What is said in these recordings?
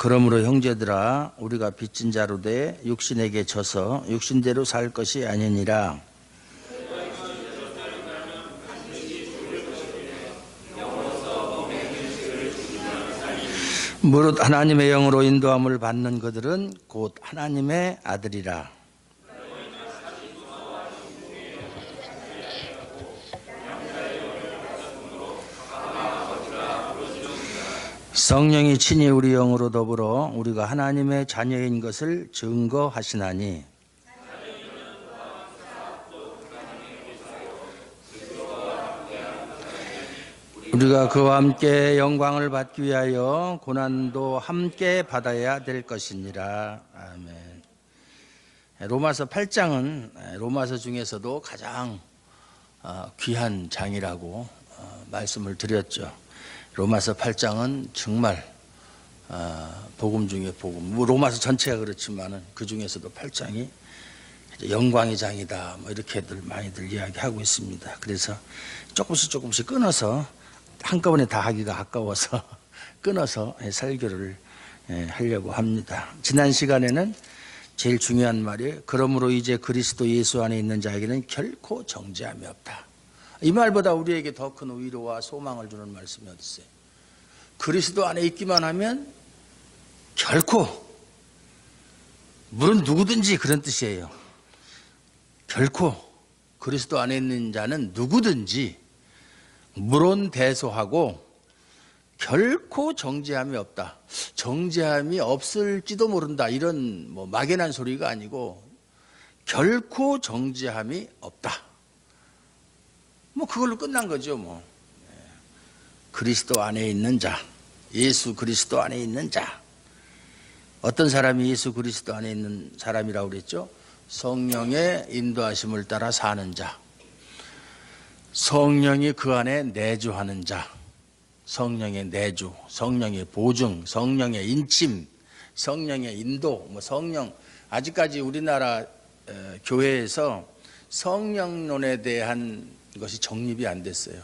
그러므로 형제들아 우리가 빚진 자로 돼 육신에게 져서 육신대로 살 것이 아니니라. 무릇 하나님의 영으로 인도함을 받는 그들은 곧 하나님의 아들이라. 성령이 친히 우리 영으로 더불어 우리가 하나님의 자녀인 것을 증거하시나니 우리가 그와 함께 영광을 받기 위하여 고난도 함께 받아야 될 것이니라. 아멘. 로마서 8장은 로마서 중에서도 가장 귀한 장이라고 말씀을 드렸죠. 로마서 8장은 정말 복음 중에 복음. 로마서 전체가 그렇지만은 그 중에서도 8장이 영광의 장이다. 뭐 이렇게들 많이들 이야기하고 있습니다. 그래서 조금씩 끊어서 한꺼번에 다 하기가 아까워서 끊어서 설교를 하려고 합니다. 지난 시간에는 제일 중요한 말이 그러므로 이제 그리스도 예수 안에 있는 자에게는 결코 정죄함이 없다. 이 말보다 우리에게 더 큰 위로와 소망을 주는 말씀이 어디 있어요? 그리스도 안에 있기만 하면 결코, 물론 누구든지 그런 뜻이에요. 결코 그리스도 안에 있는 자는 누구든지 물론대소하고 결코 정죄함이 없다. 정죄함이 없을지도 모른다. 이런 막연한 소리가 아니고 결코 정죄함이 없다. 그걸로 끝난 거죠. 그리스도 안에 있는 자, 예수 그리스도 안에 있는 자. 어떤 사람이 예수 그리스도 안에 있는 사람이라고 그랬죠? 성령의 인도하심을 따라 사는 자. 성령이 그 안에 내주하는 자, 성령의 내주, 성령의 보증, 성령의 인침, 성령의 인도, 성령, 아직까지 우리나라 교회에서 성령론에 대한 것이 정립이 안 됐어요.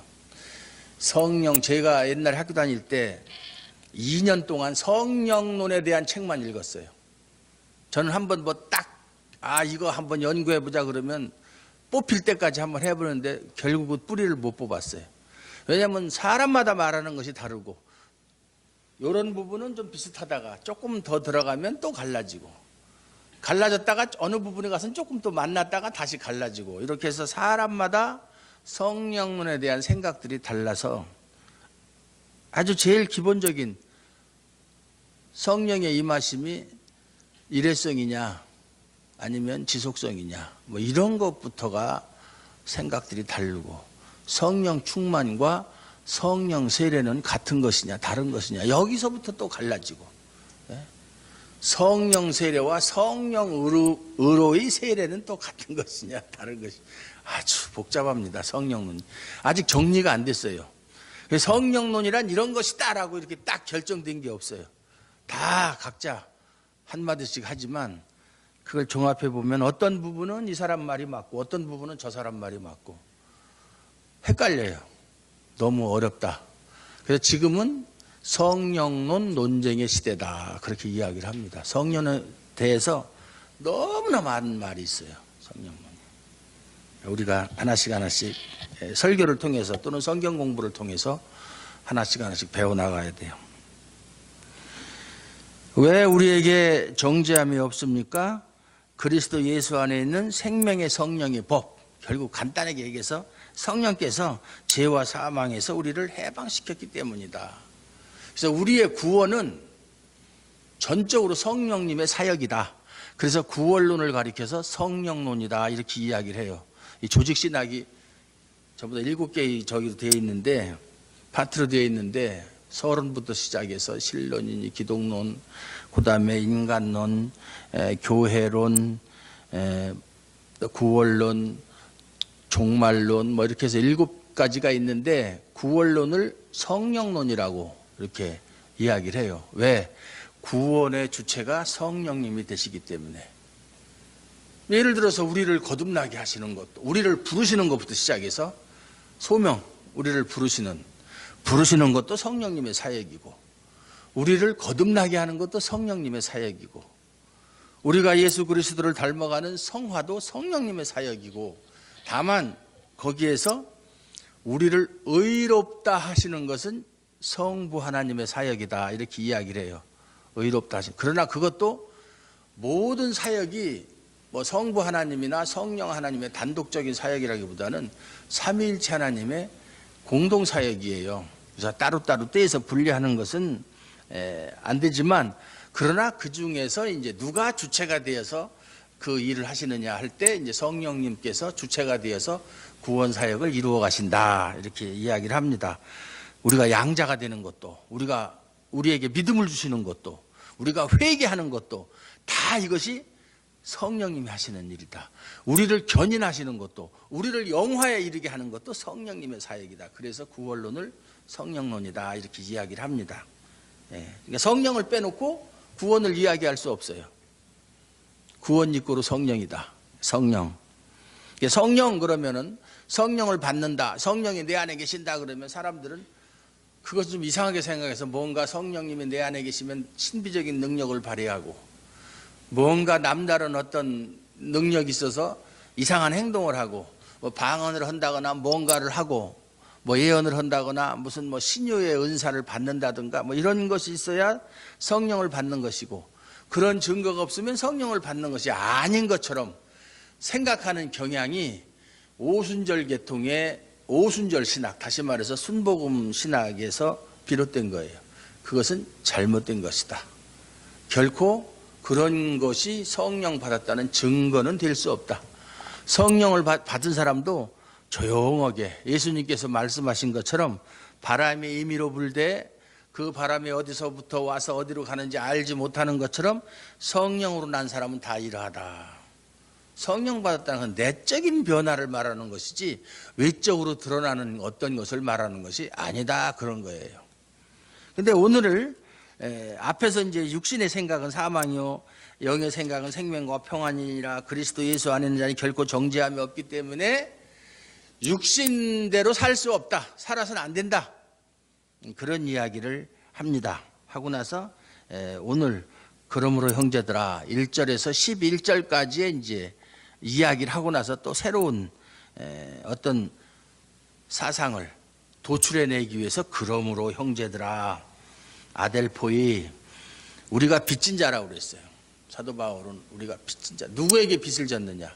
성령, 제가 옛날에 학교 다닐 때 2년 동안 성령론에 대한 책만 읽었어요. 저는 한번 이거 한번 연구해보자 그러면 뽑힐 때까지 한번 해보는데 결국은 뿌리를 못 뽑았어요. 왜냐하면 사람마다 말하는 것이 다르고 이런 부분은 좀 비슷하다가 조금 더 들어가면 또 갈라지고 갈라졌다가 어느 부분에 가서는 조금 또 만났다가 다시 갈라지고 이렇게 해서 사람마다 성령론에 대한 생각들이 달라서 아주 제일 기본적인 성령의 임하심이 일회성이냐 아니면 지속성이냐 이런 것부터가 생각들이 다르고 성령 충만과 성령 세례는 같은 것이냐 다른 것이냐 여기서부터 또 갈라지고 성령 세례와 성령 의로의 세례는 또 같은 것이냐 다른 것이냐 아주 복잡합니다. 성령론 아직 정리가 안 됐어요. 성령론이란 이런 것이다라고 이렇게 딱 결정된 게 없어요. 다 각자 한마디씩 하지만 그걸 종합해 보면 어떤 부분은 이 사람 말이 맞고 어떤 부분은 저 사람 말이 맞고 헷갈려요. 너무 어렵다. 그래서 지금은 성령론 논쟁의 시대다 그렇게 이야기를 합니다. 성령에 대해서 너무나 많은 말이 있어요. 성령론. 우리가 하나씩 설교를 통해서 또는 성경 공부를 통해서 하나씩 배워나가야 돼요. 왜 우리에게 정죄함이 없습니까? 그리스도 예수 안에 있는 생명의 성령의 법, 결국 간단하게 얘기해서 성령께서 죄와 사망에서 우리를 해방시켰기 때문이다. 그래서 우리의 구원은 전적으로 성령님의 사역이다. 그래서 구원론을 가리켜서 성령론이다 이렇게 이야기를 해요. 이 조직신학이 전부 다 7개의 저기로 되어 있는데 파트로 되어 있는데 서론부터 시작해서 신론이니 기독론, 그 다음에 인간론, 교회론, 구원론, 종말론 이렇게 해서 7가지가 있는데 구원론을 성령론이라고 이렇게 이야기를 해요. 왜? 구원의 주체가 성령님이 되시기 때문에. 예를 들어서 우리를 거듭나게 하시는 것도 우리를 부르시는 것부터 시작해서 소명, 우리를 부르시는 것도 성령님의 사역이고 우리를 거듭나게 하는 것도 성령님의 사역이고, 우리가 예수 그리스도를 닮아가는 성화도 성령님의 사역이고, 다만 거기에서 우리를 의롭다 하시는 것은 성부 하나님의 사역이다, 이렇게 이야기를 해요. 의롭다 하시는. 그러나 그것도 모든 사역이 뭐 성부 하나님이나 성령 하나님의 단독적인 사역이라기보다는 삼위일체 하나님의 공동 사역이에요. 그래서 따로따로 떼서 분리하는 것은 안 되지만, 그러나 그 중에서 이제 누가 주체가 되어서 그 일을 하시느냐 할 때 이제 성령님께서 주체가 되어서 구원 사역을 이루어 가신다, 이렇게 이야기를 합니다. 우리가 양자가 되는 것도, 우리에게 믿음을 주시는 것도, 우리가 회개하는 것도 다 이것이 성령님이 하시는 일이다. 우리를 견인하시는 것도, 우리를 영화에 이르게 하는 것도 성령님의 사역이다. 그래서 구원론을 성령론이다, 이렇게 이야기를 합니다. 그러니까 성령을 빼놓고 구원을 이야기할 수 없어요. 구원 입구로 성령이다. 성령. 성령 그러면은 성령을 받는다, 성령이 내 안에 계신다 그러면 사람들은 그것을 좀 이상하게 생각해서 뭔가 성령님이 내 안에 계시면 신비적인 능력을 발휘하고, 뭔가 남다른 어떤 능력이 있어서 이상한 행동을 하고, 뭐 방언을 한다거나 뭔가를 하고, 뭐 예언을 한다거나 무슨 뭐 신유의 은사를 받는다든가 뭐 이런 것이 있어야 성령을 받는 것이고, 그런 증거가 없으면 성령을 받는 것이 아닌 것처럼 생각하는 경향이 오순절 계통의 오순절 신학, 다시 말해서 순복음 신학에서 비롯된 거예요. 그것은 잘못된 것이다. 결코 그런 것이 성령 받았다는 증거는 될 수 없다. 성령을 받은 사람도 조용하게 예수님께서 말씀하신 것처럼 바람이 임의로 불되 그 바람이 어디서부터 와서 어디로 가는지 알지 못하는 것처럼 성령으로 난 사람은 다 이러하다. 성령 받았다는 건 내적인 변화를 말하는 것이지 외적으로 드러나는 어떤 것을 말하는 것이 아니다, 그런 거예요. 근데 오늘을 앞에서 이제 육신의 생각은 사망이요 영의 생각은 생명과 평안이니라, 그리스도 예수 안에 있는 자는 결코 정죄함이 없기 때문에 육신대로 살 수 없다, 살아서는 안 된다, 그런 이야기를 합니다. 하고 나서 오늘 그러므로 형제들아 1절에서 11절까지의 이제 이야기를 하고 나서 또 새로운 어떤 사상을 도출해내기 위해서 그러므로 형제들아, 아델포이, 우리가 빚진 자라고 그랬어요. 사도 바울은 우리가 빚진 자, 누구에게 빚을 졌느냐?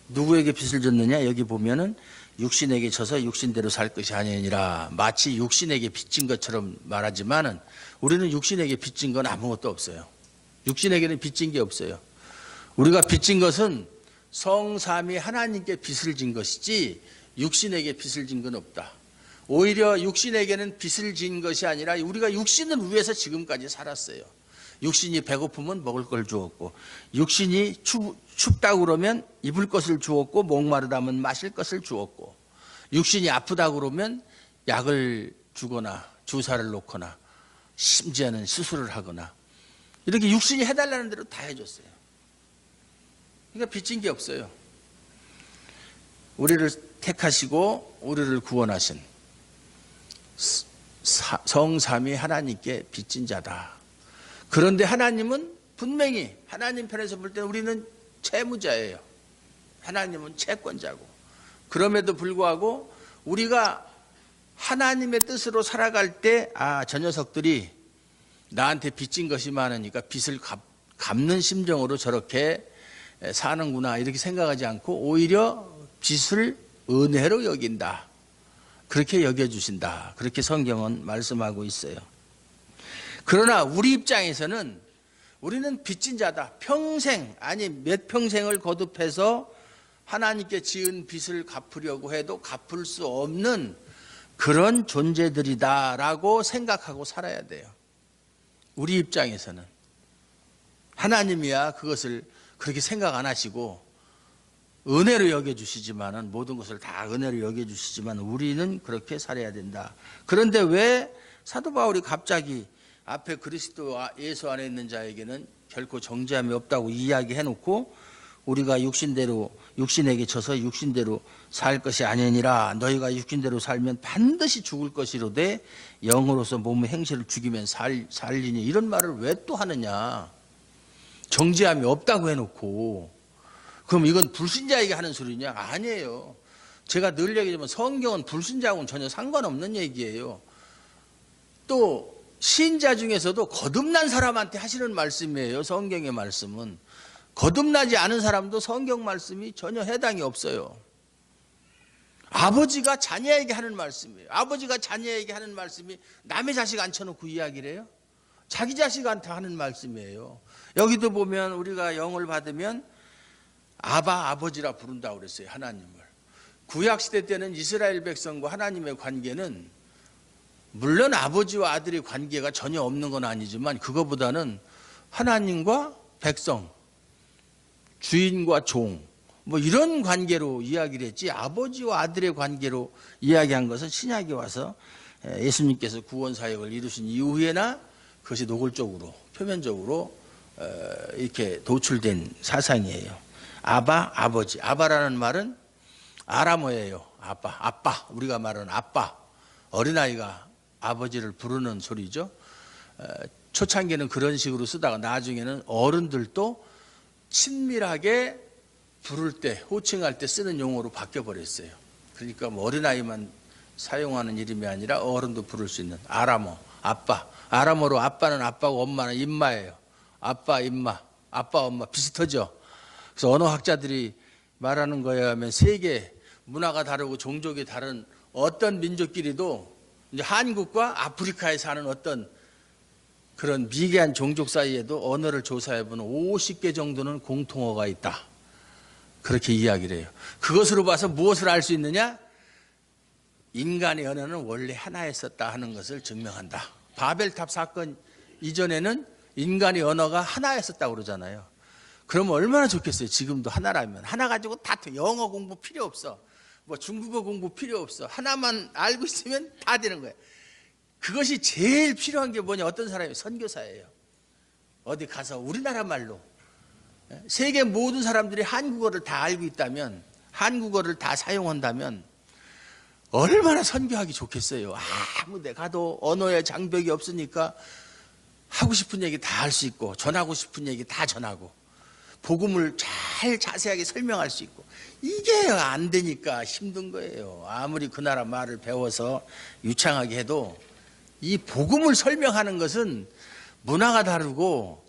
누구에게 빚을 졌느냐? 여기 보면은 육신에게 져서 육신대로 살 것이 아니니라. 마치 육신에게 빚진 것처럼 말하지만은 우리는 육신에게 빚진 건 아무것도 없어요. 육신에게는 빚진 게 없어요. 우리가 빚진 것은 성삼위 하나님께 빚을 진 것이지 육신에게 빚을 진 건 없다. 오히려 육신에게는 빚을 진 것이 아니라 우리가 육신을 위해서 지금까지 살았어요. 육신이 배고프면 먹을 걸 주었고, 육신이 춥다고 그러면 입을 것을 주었고, 목마르다면 마실 것을 주었고, 육신이 아프다고 그러면 약을 주거나 주사를 놓거나 심지어는 수술을 하거나, 이렇게 육신이 해달라는 대로 다 해줬어요. 그러니까 빚진 게 없어요. 우리를 택하시고 우리를 구원하신 성삼위 하나님께 빚진 자다. 그런데 하나님은 분명히 하나님 편에서 볼 때 우리는 채무자예요. 하나님은 채권자고. 그럼에도 불구하고 우리가 하나님의 뜻으로 살아갈 때, 저 녀석들이 나한테 빚진 것이 많으니까 빚을 갚는 심정으로 저렇게 사는구나, 이렇게 생각하지 않고 오히려 빚을 은혜로 여긴다, 그렇게 여겨주신다, 그렇게 성경은 말씀하고 있어요. 그러나 우리 입장에서는 우리는 빚진 자다. 평생, 아니 몇 평생을 거듭해서 하나님께 지은 빚을 갚으려고 해도 갚을 수 없는 그런 존재들이다라고 생각하고 살아야 돼요. 우리 입장에서는. 하나님이야 그것을 그렇게 생각 안 하시고 은혜로 여겨주시지만은, 모든 것을 다 은혜로 여겨주시지만 우리는 그렇게 살아야 된다. 그런데 왜 사도 바울이 갑자기 앞에 그리스도 예수 안에 있는 자에게는 결코 정죄함이 없다고 이야기해놓고 우리가 육신에게 져서 육신대로 살 것이 아니니라. 너희가 육신대로 살면 반드시 죽을 것이로되 영으로서 몸의 행실을 죽이면 살리니. 이런 말을 왜 또 하느냐. 정죄함이 없다고 해놓고. 그럼 이건 불신자에게 하는 소리냐? 아니에요. 제가 늘 얘기하지만 성경은 불신자하고는 전혀 상관없는 얘기예요. 또 신자 중에서도 거듭난 사람한테 하시는 말씀이에요. 성경의 말씀은. 거듭나지 않은 사람도 성경 말씀이 전혀 해당이 없어요. 아버지가 자녀에게 하는 말씀이에요. 아버지가 자녀에게 하는 말씀이 남의 자식 앉혀놓고 이야기를 해요? 자기 자식한테 하는 말씀이에요. 여기도 보면 우리가 영을 받으면 아바, 아버지라 부른다고 그랬어요. 하나님을. 구약시대 때는 이스라엘 백성과 하나님의 관계는 물론 아버지와 아들의 관계가 전혀 없는 건 아니지만 그거보다는 하나님과 백성, 주인과 종, 뭐 이런 관계로 이야기를 했지 아버지와 아들의 관계로 이야기한 것은 신약에 와서 예수님께서 구원 사역을 이루신 이후에나 그것이 노골적으로 표면적으로 이렇게 도출된 사상이에요. 아바, 아버지. 아바라는 말은 아람어예요. 아빠. 우리가 말하는 아빠. 어린아이가 아버지를 부르는 소리죠. 초창기에는 그런 식으로 쓰다가 나중에는 어른들도 친밀하게 부를 때, 호칭할 때 쓰는 용어로 바뀌어버렸어요. 그러니까 뭐 어린아이만 사용하는 이름이 아니라 어른도 부를 수 있는 아람어, 아빠. 아람어로 아빠는 아빠고 엄마는 임마예요. 아빠, 임마, 아빠, 엄마 비슷하죠. 그래서 언어학자들이 말하는 거에 하면 세계 문화가 다르고 종족이 다른 어떤 민족끼리도 이제 한국과 아프리카에 사는 어떤 그런 미개한 종족 사이에도 언어를 조사해보면 50개 정도는 공통어가 있다. 그렇게 이야기를 해요. 그것으로 봐서 무엇을 알 수 있느냐? 인간의 언어는 원래 하나였었다 하는 것을 증명한다. 바벨탑 사건 이전에는 인간의 언어가 하나였었다고 그러잖아요. 그러면 얼마나 좋겠어요. 지금도 하나라면. 하나 가지고 다 영어 공부 필요 없어. 뭐 중국어 공부 필요 없어. 하나만 알고 있으면 다 되는 거예요. 그것이 제일 필요한 게 뭐냐? 어떤 사람이 선교사예요. 어디 가서 우리나라 말로 세계 모든 사람들이 한국어를 다 알고 있다면, 한국어를 다 사용한다면 얼마나 선교하기 좋겠어요. 아무 데 가도 언어의 장벽이 없으니까 하고 싶은 얘기 다 할 수 있고 전하고 싶은 얘기 다 전하고 복음을 잘 자세하게 설명할 수 있고. 이게 안 되니까 힘든 거예요. 아무리 그 나라 말을 배워서 유창하게 해도 이 복음을 설명하는 것은 문화가 다르고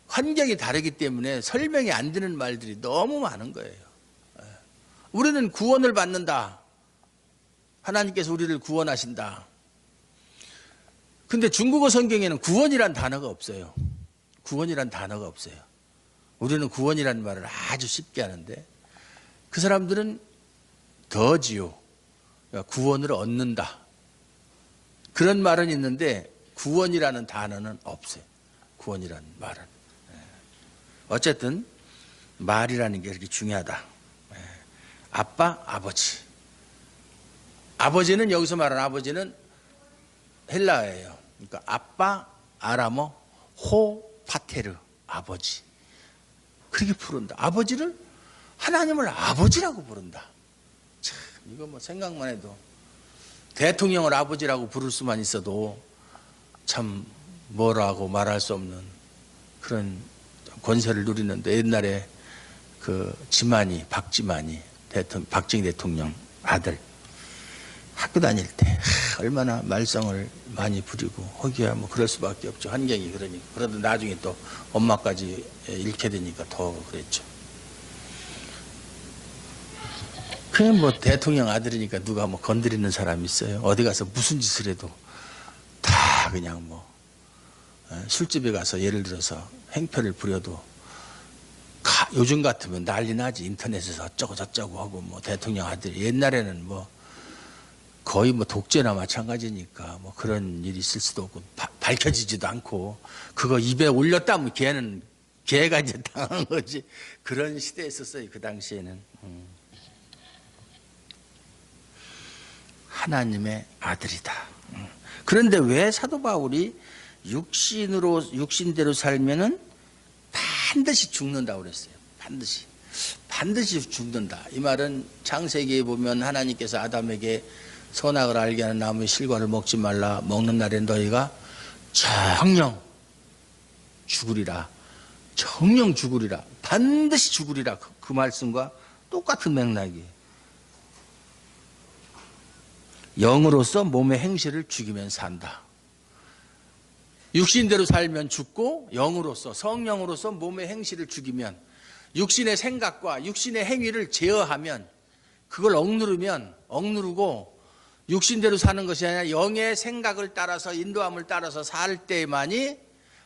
환경이 다르기 때문에 설명이 안 되는 말들이 너무 많은 거예요. 우리는 구원을 받는다. 하나님께서 우리를 구원하신다. 근데 중국어 성경에는 구원이란 단어가 없어요. 구원이란 단어가 없어요. 우리는 구원이라는 말을 아주 쉽게 하는데 그 사람들은 더지요. 그러니까 구원을 얻는다. 그런 말은 있는데 구원이라는 단어는 없어요. 구원이라는 말은. 어쨌든 말이라는 게 그렇게 중요하다. 아빠, 아버지. 아버지는 여기서 말하는 아버지는 헬라어예요. 그러니까 아빠, 아람어, 호파테르, 아버지. 그렇게 부른다. 아버지를 하나님을 아버지라고 부른다. 참, 이거 뭐 생각만 해도 대통령을 아버지라고 부를 수만 있어도 참 뭐라고 말할 수 없는 그런 권세를 누리는데 옛날에 그 지만이, 박지만이 박정희 대통령 아들 학교 다닐 때 얼마나 말썽을 많이 부리고 허기야 뭐 그럴 수밖에 없죠. 환경이 그러니까. 그러다 나중에 또 엄마까지 잃게 되니까 더 그랬죠. 그냥 뭐 대통령 아들이니까 누가 뭐 건드리는 사람이 있어요. 어디 가서 무슨 짓을 해도 다 그냥 뭐 술집에 가서 예를 들어서 행패를 부려도 요즘 같으면 난리 나지. 인터넷에서 어쩌고 저쩌고 하고 뭐 대통령 아들이 옛날에는 뭐 거의 뭐 독재나 마찬가지니까 뭐 그런 일이 있을 수도 없고 밝혀지지도 않고 그거 입에 올렸다면 걔가 이제 당한 거지. 그런 시대에 있었어요. 그 당시에는. 하나님의 아들이다. 그런데 왜 사도 바울이 육신대로 살면은 반드시 죽는다고 그랬어요. 반드시 죽는다. 이 말은 창세기에 보면 하나님께서 아담에게 선악을 알게 하는 나무의 실과를 먹지 말라. 먹는 날엔 너희가 정령 죽으리라. 정령 죽으리라. 반드시 죽으리라. 그 말씀과 똑같은 맥락이에요. 영으로서 몸의 행실을 죽이면 산다. 육신대로 살면 죽고 영으로서 성령으로서 몸의 행실을 죽이면 육신의 생각과 육신의 행위를 제어하면 그걸 억누르고 육신대로 사는 것이 아니라 영의 생각을 따라서 인도함을 따라서 살 때만이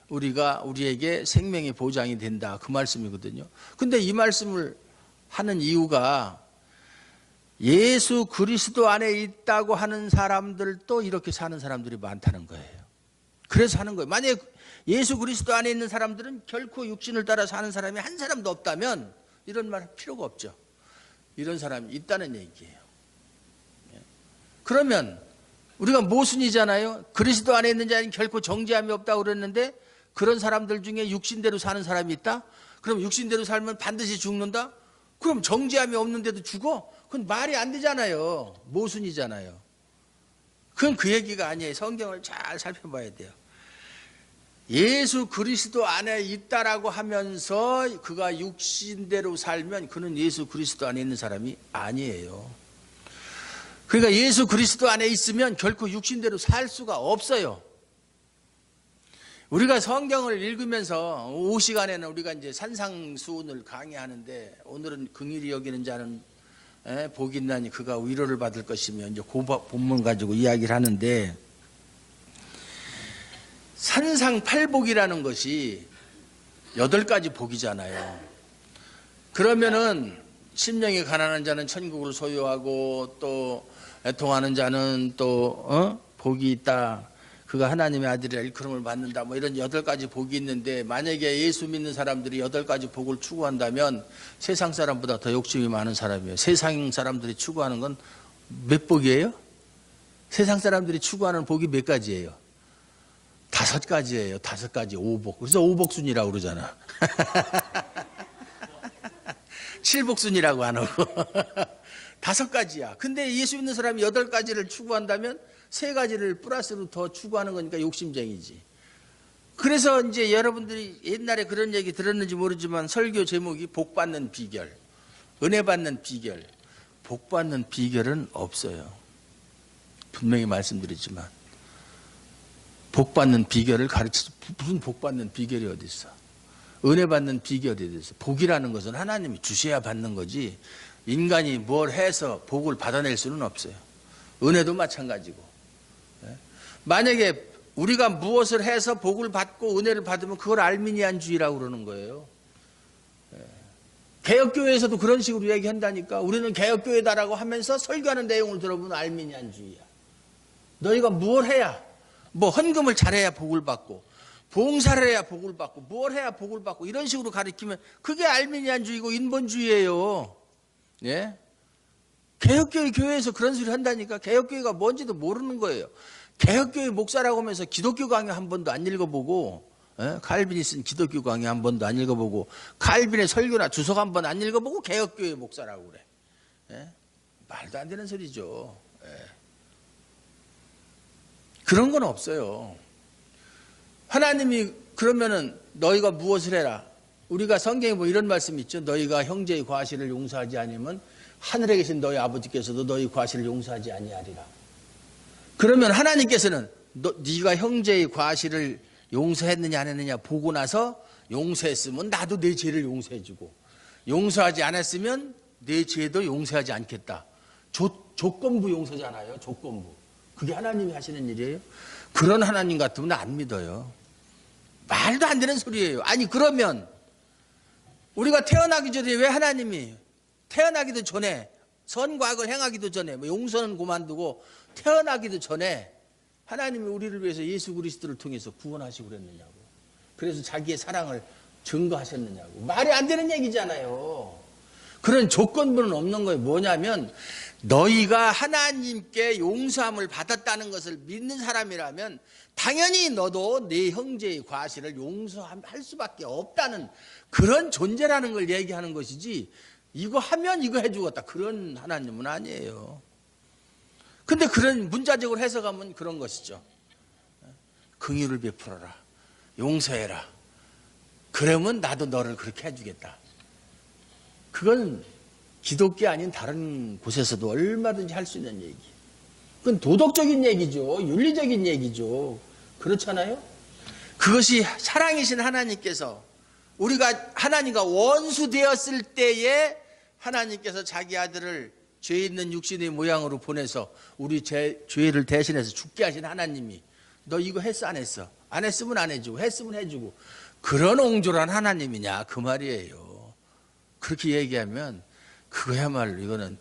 우리에게 생명의 보장이 된다. 그 말씀이거든요. 근데 이 말씀을 하는 이유가 예수 그리스도 안에 있다고 하는 사람들도 이렇게 사는 사람들이 많다는 거예요. 그래서 하는 거예요. 만약에 예수 그리스도 안에 있는 사람들은 결코 육신을 따라 사는 사람이 한 사람도 없다면 이런 말 할 필요가 없죠. 이런 사람이 있다는 얘기예요. 그러면 우리가 모순이잖아요. 그리스도 안에 있는 자는 결코 정죄함이 없다고 그랬는데 그런 사람들 중에 육신대로 사는 사람이 있다? 그럼 육신대로 살면 반드시 죽는다? 그럼 정죄함이 없는데도 죽어? 그건 말이 안 되잖아요. 모순이잖아요. 그건 그 얘기가 아니에요. 성경을 잘 살펴봐야 돼요. 예수 그리스도 안에 있다라고 하면서 그가 육신대로 살면 그는 예수 그리스도 안에 있는 사람이 아니에요. 그러니까 예수 그리스도 안에 있으면 결코 육신대로 살 수가 없어요. 우리가 성경을 읽으면서 오후 시간에는 우리가 이제 산상수훈을 강의하는데 오늘은 긍휼히 여기는 자는 복이 있나니 그가 위로를 받을 것이며 이제 그 본문 가지고 이야기를 하는데 산상팔복이라는 것이 8가지 복이잖아요. 그러면은 심령이 가난한 자는 천국을 소유하고 또 애통하는 자는 또 복이 있다. 그가 하나님의 아들이라 일컬음을 받는다. 뭐 이런 8가지 복이 있는데 만약에 예수 믿는 사람들이 8가지 복을 추구한다면 세상 사람보다 더 욕심이 많은 사람이에요. 세상 사람들이 추구하는 건 몇 복이에요? 세상 사람들이 추구하는 복이 몇 가지예요? 5가지예요. 5가지 5복. 그래서 5복순이라고 그러잖아. 7복순이라고 안 하고 5가지야. 근데 예수 믿는 사람이 8가지를 추구한다면 3가지를 플러스로 더 추구하는 거니까 욕심쟁이지. 그래서 이제 여러분들이 옛날에 그런 얘기 들었는지 모르지만 설교 제목이 복 받는 비결, 은혜 받는 비결. 복 받는 비결은 없어요. 분명히 말씀드리지만 복 받는 비결을 가르쳐. 무슨 복 받는 비결이 어디 있어? 은혜 받는 비결이 어디 있어? 복이라는 것은 하나님이 주셔야 받는 거지 인간이 뭘 해서 복을 받아낼 수는 없어요. 은혜도 마찬가지고. 만약에 우리가 무엇을 해서 복을 받고 은혜를 받으면 그걸 알미니안주의라고 그러는 거예요. 개혁교회에서도 그런 식으로 얘기한다니까. 우리는 개혁교회다라고 하면서 설교하는 내용을 들어보면 알미니안주의야. 너희가 뭘 해야, 뭐 헌금을 잘해야 복을 받고 봉사를 해야 복을 받고 뭘 해야 복을 받고 이런 식으로 가르치면 그게 알미니안주의고 인본주의예요. 예? 개혁교회 교회에서 그런 소리 한다니까. 개혁교회가 뭔지도 모르는 거예요. 개혁교회 목사라고 하면서 기독교 강의 한 번도 안 읽어보고, 칼빈이 쓴 기독교 강의 한 번도 안 읽어보고, 칼빈의 설교나 주석 한 번 안 읽어보고 개혁교회 목사라고 그래. 말도 안 되는 소리죠. 그런 건 없어요. 하나님이 그러면은 너희가 무엇을 해라. 우리가 성경에 뭐 이런 말씀이 있죠. 너희가 형제의 과실을 용서하지 않으면 하늘에 계신 너희 아버지께서도 너희 과실을 용서하지 아니하리라. 그러면 하나님께서는 네가 형제의 과실을 용서했느냐 안 했느냐 보고 나서 용서했으면 나도 내 죄를 용서해주고 용서하지 않았으면 내 죄도 용서하지 않겠다. 조건부 용서잖아요. 조건부. 그게 하나님이 하시는 일이에요. 그런 하나님 같으면 안 믿어요. 말도 안 되는 소리예요. 아니 그러면 우리가 태어나기 전에 왜 하나님이 태어나기도 전에 선과 악을 행하기도 전에 뭐 용서는 그만두고 태어나기도 전에 하나님이 우리를 위해서 예수 그리스도를 통해서 구원하시고 그랬느냐고. 그래서 자기의 사랑을 증거하셨느냐고. 말이 안 되는 얘기잖아요. 그런 조건부는 없는 거예요. 뭐냐면 너희가 하나님께 용서함을 받았다는 것을 믿는 사람이라면 당연히 너도 네 형제의 과실을 용서할 수밖에 없다는 그런 존재라는 걸 얘기하는 것이지 이거 하면 이거 해주겠다 그런 하나님은 아니에요. 근데 그런 문자적으로 해석하면 그런 것이죠. 긍휼을 베풀어라, 용서해라. 그러면 나도 너를 그렇게 해주겠다. 그건 기독교 아닌 다른 곳에서도 얼마든지 할 수 있는 얘기. 그건 도덕적인 얘기죠. 윤리적인 얘기죠. 그렇잖아요? 그것이 사랑이신 하나님께서 우리가 하나님과 원수 되었을 때에 하나님께서 자기 아들을 죄 있는 육신의 모양으로 보내서 우리 죄를 대신해서 죽게 하신 하나님이 너 이거 했어 안 했어? 안 했으면 안 해주고 했으면 해주고 그런 옹졸한 하나님이냐 그 말이에요. 그렇게 얘기하면 그거야말로 이거는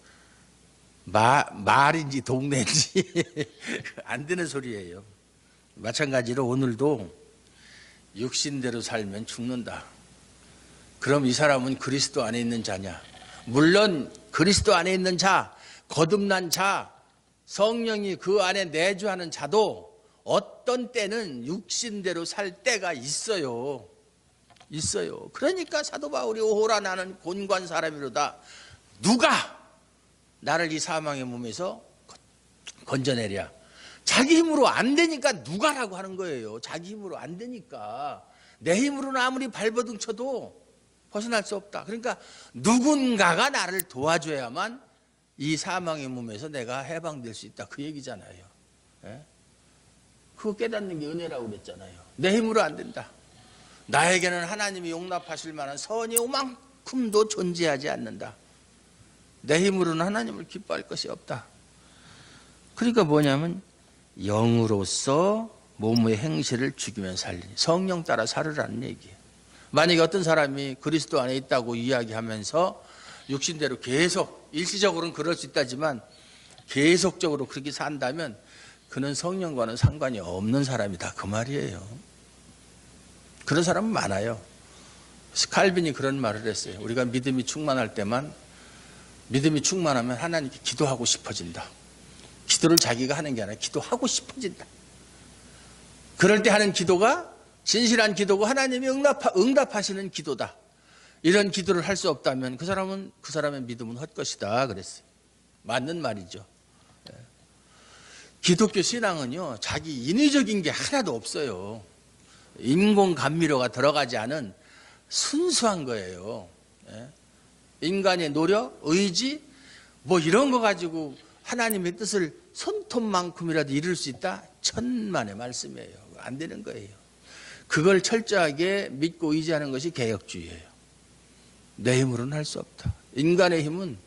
말인지 동네인지 안 되는 소리예요. 마찬가지로 오늘도 육신대로 살면 죽는다. 그럼 이 사람은 그리스도 안에 있는 자냐? 물론 그리스도 안에 있는 자, 거듭난 자, 성령이 그 안에 내주하는 자도 어떤 때는 육신대로 살 때가 있어요. 있어요. 그러니까 사도 바울이 오호라 나는 곤고한 사람이로다. 누가 나를 이 사망의 몸에서 건져내랴. 자기 힘으로 안 되니까 누가라고 하는 거예요. 자기 힘으로 안 되니까. 내 힘으로는 아무리 발버둥 쳐도 벗어날 수 없다. 그러니까 누군가가 나를 도와줘야만 이 사망의 몸에서 내가 해방될 수 있다. 그 얘기잖아요. 예? 그거 깨닫는 게 은혜라고 그랬잖아요. 내 힘으로 안 된다. 나에게는 하나님이 용납하실 만한 선이 요만큼도 존재하지 않는다. 내 힘으로는 하나님을 기뻐할 것이 없다. 그러니까 뭐냐면 영으로서 몸의 행실을 죽이면 살리니 성령 따라 살으라는 얘기예요. 만약에 어떤 사람이 그리스도 안에 있다고 이야기하면서 육신대로 계속 일시적으로는 그럴 수 있다지만 계속적으로 그렇게 산다면 그는 성령과는 상관이 없는 사람이다 그 말이에요. 그런 사람은 많아요. 칼빈이 그런 말을 했어요. 우리가 믿음이 충만할 때만 믿음이 충만하면 하나님께 기도하고 싶어진다. 기도를 자기가 하는 게 아니라 기도하고 싶어진다. 그럴 때 하는 기도가 진실한 기도고 하나님이 응답하시는 기도다. 이런 기도를 할 수 없다면 그 사람은 그 사람의 믿음은 헛것이다 그랬어요. 맞는 말이죠. 기독교 신앙은요 자기 인위적인 게 하나도 없어요. 인공 감미료가 들어가지 않은 순수한 거예요. 인간의 노력, 의지 뭐 이런 거 가지고 하나님의 뜻을 손톱만큼이라도 이룰 수 있다? 천만의 말씀이에요. 안 되는 거예요. 그걸 철저하게 믿고 의지하는 것이 개혁주의예요. 내 힘으로는 할 수 없다. 인간의 힘은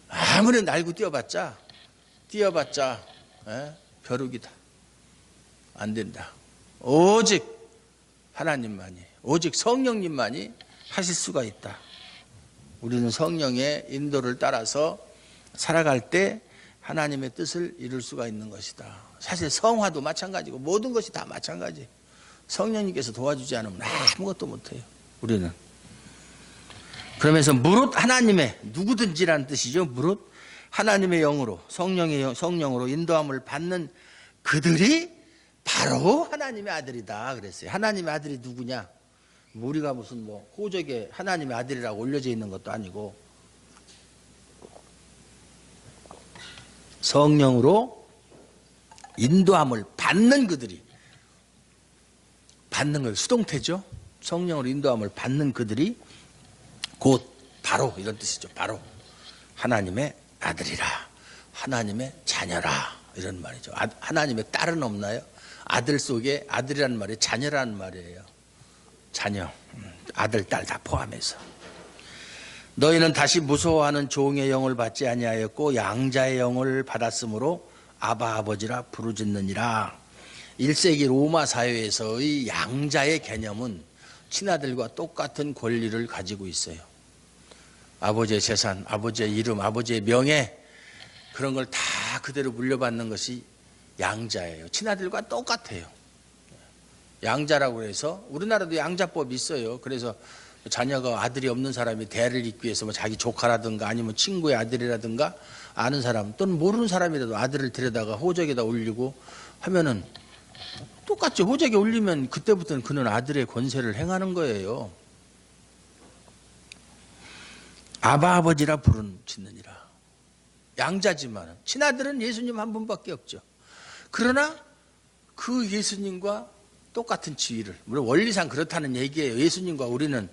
아무리 날고 뛰어봤자 벼룩이다. 안 된다. 오직 하나님만이, 오직 성령님만이 하실 수가 있다. 우리는 성령의 인도를 따라서 살아갈 때 하나님의 뜻을 이룰 수가 있는 것이다. 사실 성화도 마찬가지고 모든 것이 다 마찬가지. 성령님께서 도와주지 않으면 아무것도 못해요. 우리는. 그러면서 무릇 하나님의 누구든지라는 뜻이죠. 무릇 하나님의 영으로 성령으로 인도함을 받는 그들이 바로 하나님의 아들이다 그랬어요. 하나님의 아들이 누구냐? 우리가 무슨 뭐 호적에 하나님의 아들이라고 올려져 있는 것도 아니고 성령으로 인도함을 받는 그들이 받는 걸 수동태죠. 성령으로 인도함을 받는 그들이 곧 바로 이런 뜻이죠. 바로 하나님의 아들이라 하나님의 자녀라 이런 말이죠. 하나님의 딸은 없나요? 아들 속에 아들이라는 말이 자녀라는 말이에요. 자녀, 아들, 딸 다 포함해서. 너희는 다시 무서워하는 종의 영을 받지 아니하였고 양자의 영을 받았으므로 아바 아버지라 부르짖느니라. 1세기 로마 사회에서의 양자의 개념은 친아들과 똑같은 권리를 가지고 있어요. 아버지의 재산, 아버지의 이름, 아버지의 명예 그런 걸 다 그대로 물려받는 것이 양자예요. 친아들과 똑같아요. 양자라고 해서 우리나라도 양자법이 있어요. 그래서 자녀가 아들이 없는 사람이 대를 잇기 위해서 뭐 자기 조카라든가 아니면 친구의 아들이라든가 아는 사람 또는 모르는 사람이라도 아들을 데려다가 호적에다 올리고 하면은 똑같죠. 호적에 올리면 그때부터는 그는 아들의 권세를 행하는 거예요. 아바 아버지라 부르짖느니라. 양자지만 친아들은 예수님 한 분밖에 없죠. 그러나 그 예수님과 똑같은 지위를, 물론 원리상 그렇다는 얘기예요. 예수님과 우리는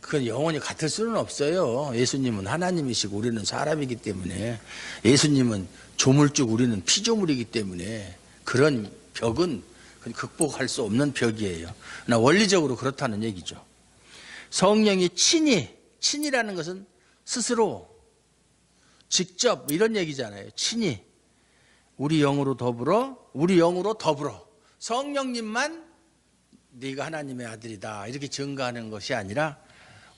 그건 영원히 같을 수는 없어요. 예수님은 하나님이시고 우리는 사람이기 때문에, 예수님은 조물쭉 우리는 피조물이기 때문에 그런 벽은 극복할 수 없는 벽이에요. 그러나 원리적으로 그렇다는 얘기죠. 성령이 친이라는 것은 스스로, 직접 이런 얘기잖아요. 친히 우리 영으로 더불어 성령님만 네가 하나님의 아들이다 이렇게 증거하는 것이 아니라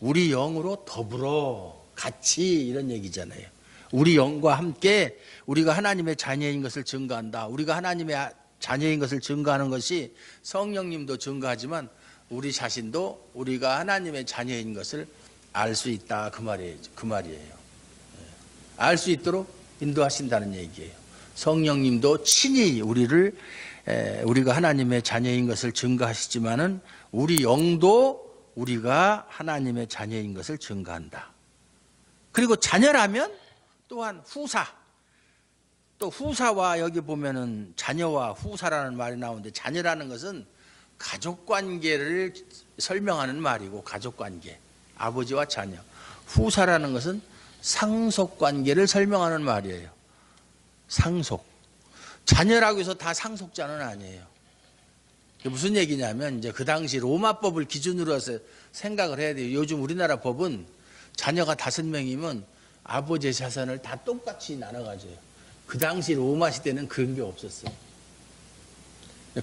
우리 영으로 더불어 같이 이런 얘기잖아요. 우리 영과 함께 우리가 하나님의 자녀인 것을 증거한다. 우리가 하나님의 자녀인 것을 증거하는 것이 성령님도 증거하지만 우리 자신도 우리가 하나님의 자녀인 것을 알 수 있다 그 말이에요. 알 수 있도록 인도하신다는 얘기예요. 성령님도 친히 우리가 하나님의 자녀인 것을 증거하시지만은 우리 영도 우리가 하나님의 자녀인 것을 증거한다. 그리고 자녀라면 또한 또 후사와 여기 보면은 자녀와 후사라는 말이 나오는데, 자녀라는 것은 가족관계를 설명하는 말이고, 가족관계, 아버지와 자녀. 후사라는 것은 상속관계를 설명하는 말이에요. 상속. 자녀라고 해서 다 상속자는 아니에요. 무슨 얘기냐면 이제 그 당시 로마법을 기준으로 해서 생각을 해야 돼요. 요즘 우리나라 법은 자녀가 5명이면 아버지의 자산을 다 똑같이 나눠가져요. 그 당시 로마 시대는 그런 게 없었어요.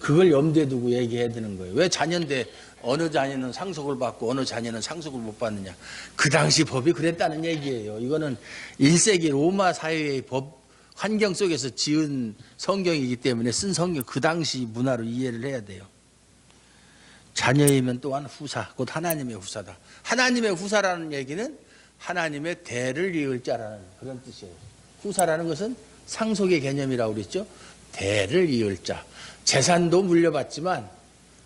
그걸 염두에 두고 얘기해야 되는 거예요. 왜 자녀인데 어느 자녀는 상속을 받고 어느 자녀는 상속을 못 받느냐. 그 당시 법이 그랬다는 얘기예요. 이거는 1세기 로마 사회의 법 환경 속에서 지은 성경이기 때문에 쓴 성경, 그 당시 문화로 이해를 해야 돼요. 자녀이면 또한 후사, 곧 하나님의 후사다. 하나님의 후사라는 얘기는 하나님의 대를 이을 자라는 그런 뜻이에요. 후사라는 것은 상속의 개념이라고 그랬죠. 대를 이을 자. 재산도 물려받지만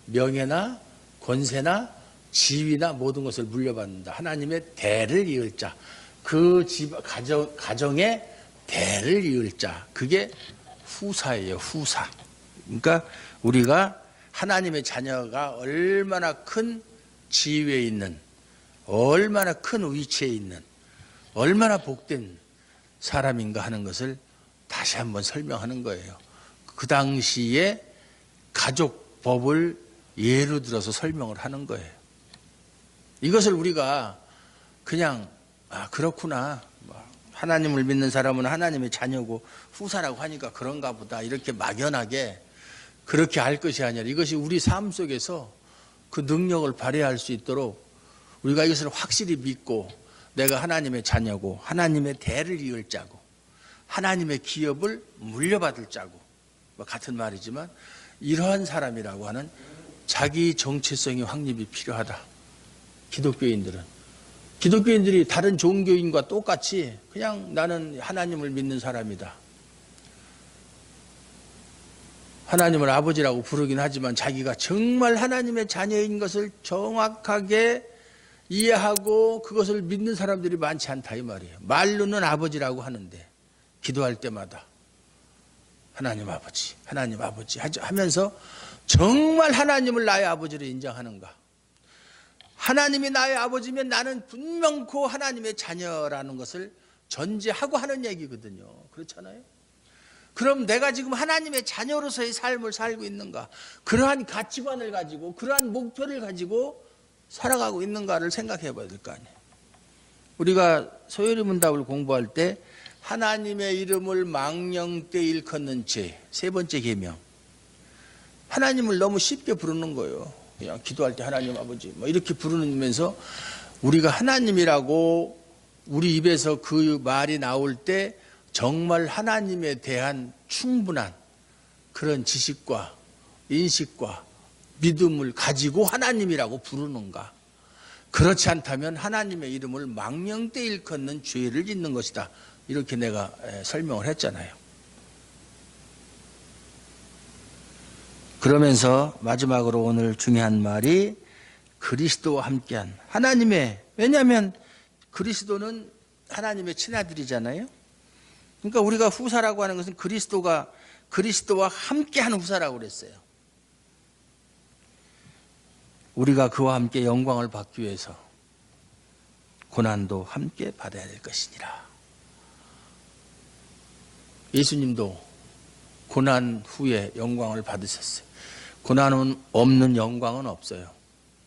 명예나 권세나 지위나 모든 것을 물려받는다. 하나님의 대를 이을 자. 그 가정의 대를 이을 자. 그게 후사예요. 후사. 그러니까 우리가 하나님의 자녀가 얼마나 큰 지위에 있는, 얼마나 큰 위치에 있는, 얼마나 복된 사람인가 하는 것을 다시 한번 설명하는 거예요. 그 당시에 가족법을 예로 들어서 설명을 하는 거예요. 이것을 우리가 그냥 그렇구나, 하나님을 믿는 사람은 하나님의 자녀고 후사라고 하니까 그런가 보다 이렇게 막연하게 그렇게 알 것이 아니라, 이것이 우리 삶 속에서 그 능력을 발휘할 수 있도록 우리가 이것을 확실히 믿고, 내가 하나님의 자녀고 하나님의 대를 이을 자고 하나님의 기업을 물려받을 자고, 같은 말이지만 이러한 사람이라고 하는 자기 정체성의 확립이 필요하다. 기독교인들이 다른 종교인과 똑같이 그냥 나는 하나님을 믿는 사람이다, 하나님을 아버지라고 부르긴 하지만 자기가 정말 하나님의 자녀인 것을 정확하게 이해하고 그것을 믿는 사람들이 많지 않다 이 말이에요. 말로는 아버지라고 하는데 기도할 때마다 하나님 아버지 하면서 정말 하나님을 나의 아버지로 인정하는가? 하나님이 나의 아버지면 나는 분명코 하나님의 자녀라는 것을 전제하고 하는 얘기거든요. 그렇잖아요? 그럼 내가 지금 하나님의 자녀로서의 삶을 살고 있는가? 그러한 가치관을 가지고 그러한 목표를 가지고 살아가고 있는가를 생각해 봐야 될 거 아니에요. 우리가 소요리 문답을 공부할 때 하나님의 이름을 망령되 일컫는 죄, 3번째 계명. 하나님을 너무 쉽게 부르는 거예요. 그냥 기도할 때 하나님 아버지 이렇게 부르면서 우리가 하나님이라고 우리 입에서 그 말이 나올 때 정말 하나님에 대한 충분한 그런 지식과 인식과 믿음을 가지고 하나님이라고 부르는가? 그렇지 않다면 하나님의 이름을 망령되 일컫는 죄를 짓는 것이다. 이렇게 내가 설명을 했잖아요. 그러면서 마지막으로 오늘 중요한 말이 그리스도와 함께한 하나님의, 왜냐하면 그리스도는 하나님의 친아들이잖아요. 그러니까 우리가 후사라고 하는 것은 그리스도와 함께하는 후사라고 그랬어요. 우리가 그와 함께 영광을 받기 위해서 고난도 함께 받아야 될 것이니라. 예수님도 고난 후에 영광을 받으셨어요. 고난 없는 영광은 없어요.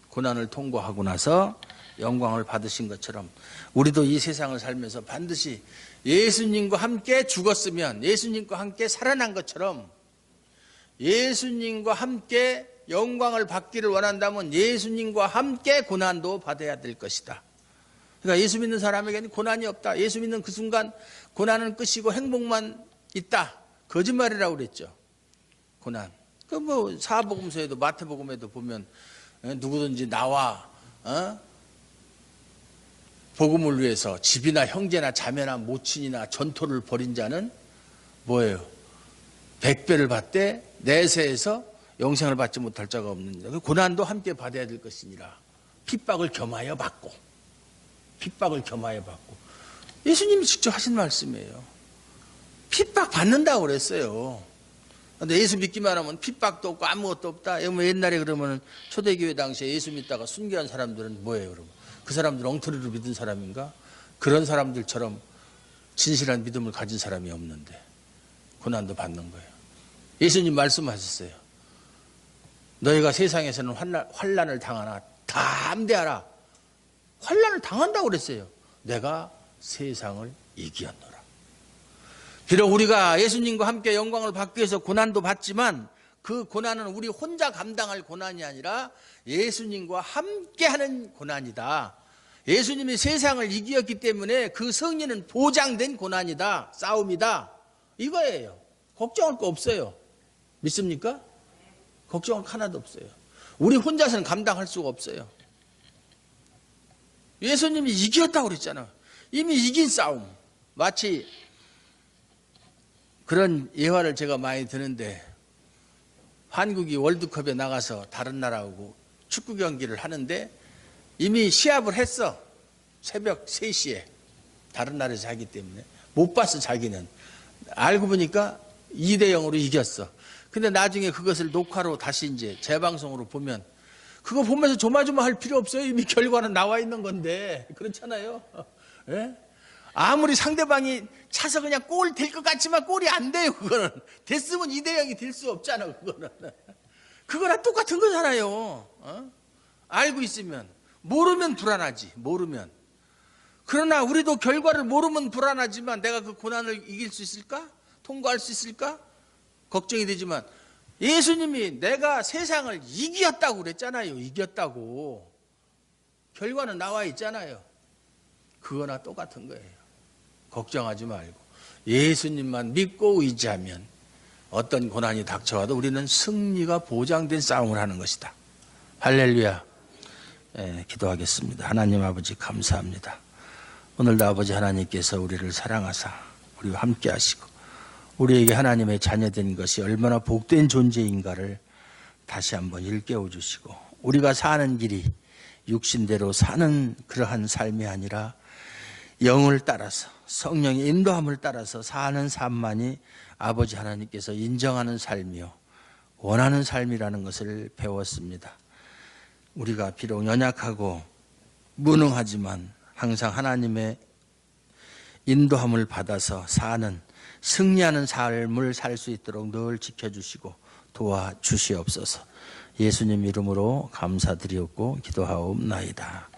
고난을 통과하고 나서 영광을 받으신 것처럼 우리도 이 세상을 살면서 반드시 예수님과 함께 죽었으면 예수님과 함께 살아난 것처럼 예수님과 함께 영광을 받기를 원한다면 예수님과 함께 고난도 받아야 될 것이다. 그러니까 예수 믿는 사람에게는 고난이 없다. 예수 믿는 그 순간 고난은 끝이고 행복만 있다. 거짓말이라고 그랬죠. 고난. 그 뭐 사복음서에도 마태복음에도 보면 누구든지 나와 복음을 위해서 집이나 형제나 자매나 모친이나 전토를 벌인 자는 뭐예요? 100배를 받되 내세에서 영생을 받지 못할 자가 없느니라. 고난도 함께 받아야 될 것이니라. 핍박을 겸하여 받고 예수님이 직접 하신 말씀이에요. 핍박 받는다고 그랬어요. 근데 예수 믿기만 하면 핍박도 없고 아무것도 없다. 옛날에 그러면 초대교회 당시에 예수 믿다가 순교한 사람들은 뭐예요, 그러면? 그 사람들 엉터리로 믿은 사람인가? 그런 사람들처럼 진실한 믿음을 가진 사람이 없는데 고난도 받는 거예요. 예수님 말씀하셨어요. 너희가 세상에서는 환난을 당하나 담대하라. 환난을 당한다고 그랬어요. 내가 세상을 이기었노라. 비록 우리가 예수님과 함께 영광을 받기 위해서 고난도 받지만 그 고난은 우리 혼자 감당할 고난이 아니라 예수님과 함께하는 고난이다. 예수님이 세상을 이기었기 때문에 그 승리는 보장된 고난이다. 싸움이다. 이거예요. 걱정할 거 없어요. 믿습니까? 걱정할 거 하나도 없어요. 우리 혼자서는 감당할 수가 없어요. 예수님이 이겼다고 그랬잖아. 이미 이긴 싸움. 마치 그런 예화를 제가 많이 드는데 한국이 월드컵에 나가서 다른 나라하고 축구 경기를 하는데 이미 시합을 했어. 새벽 3시에 다른 나라에서 하기 때문에 못 봤어. 자기는 알고 보니까 2대0으로 이겼어. 근데 나중에 그것을 녹화로 다시 이제 재방송으로 보면 그거 보면서 조마조마할 필요 없어요. 이미 결과는 나와 있는 건데. 그렇잖아요. 예? 아무리 상대방이 차서 그냥 골 될 것 같지만 골이 안 돼요. 그거는 됐으면 2대0이 될 수 없잖아. 그거랑 똑같은 거잖아요. 알고 있으면. 모르면 불안하지. 모르면. 그러나 우리도 결과를 모르면 불안하지만 내가 그 고난을 이길 수 있을까? 통과할 수 있을까? 걱정이 되지만 예수님이 내가 세상을 이겼다고 그랬잖아요. 이겼다고. 결과는 나와 있잖아요. 그거나 똑같은 거예요. 걱정하지 말고 예수님만 믿고 의지하면 어떤 고난이 닥쳐와도 우리는 승리가 보장된 싸움을 하는 것이다. 할렐루야. 기도하겠습니다. 하나님 아버지 감사합니다. 오늘도 아버지 하나님께서 우리를 사랑하사 우리와 함께 하시고 우리에게 하나님의 자녀된 것이 얼마나 복된 존재인가를 다시 한번 일깨워 주시고 우리가 사는 길이 육신대로 사는 그러한 삶이 아니라 영을 따라서 성령의 인도함을 따라서 사는 삶만이 아버지 하나님께서 인정하는 삶이요 원하는 삶이라는 것을 배웠습니다. 우리가 비록 연약하고 무능하지만 항상 하나님의 인도함을 받아서 사는 승리하는 삶을 살 수 있도록 늘 지켜주시고 도와주시옵소서. 예수님 이름으로 감사드리옵고 기도하옵나이다.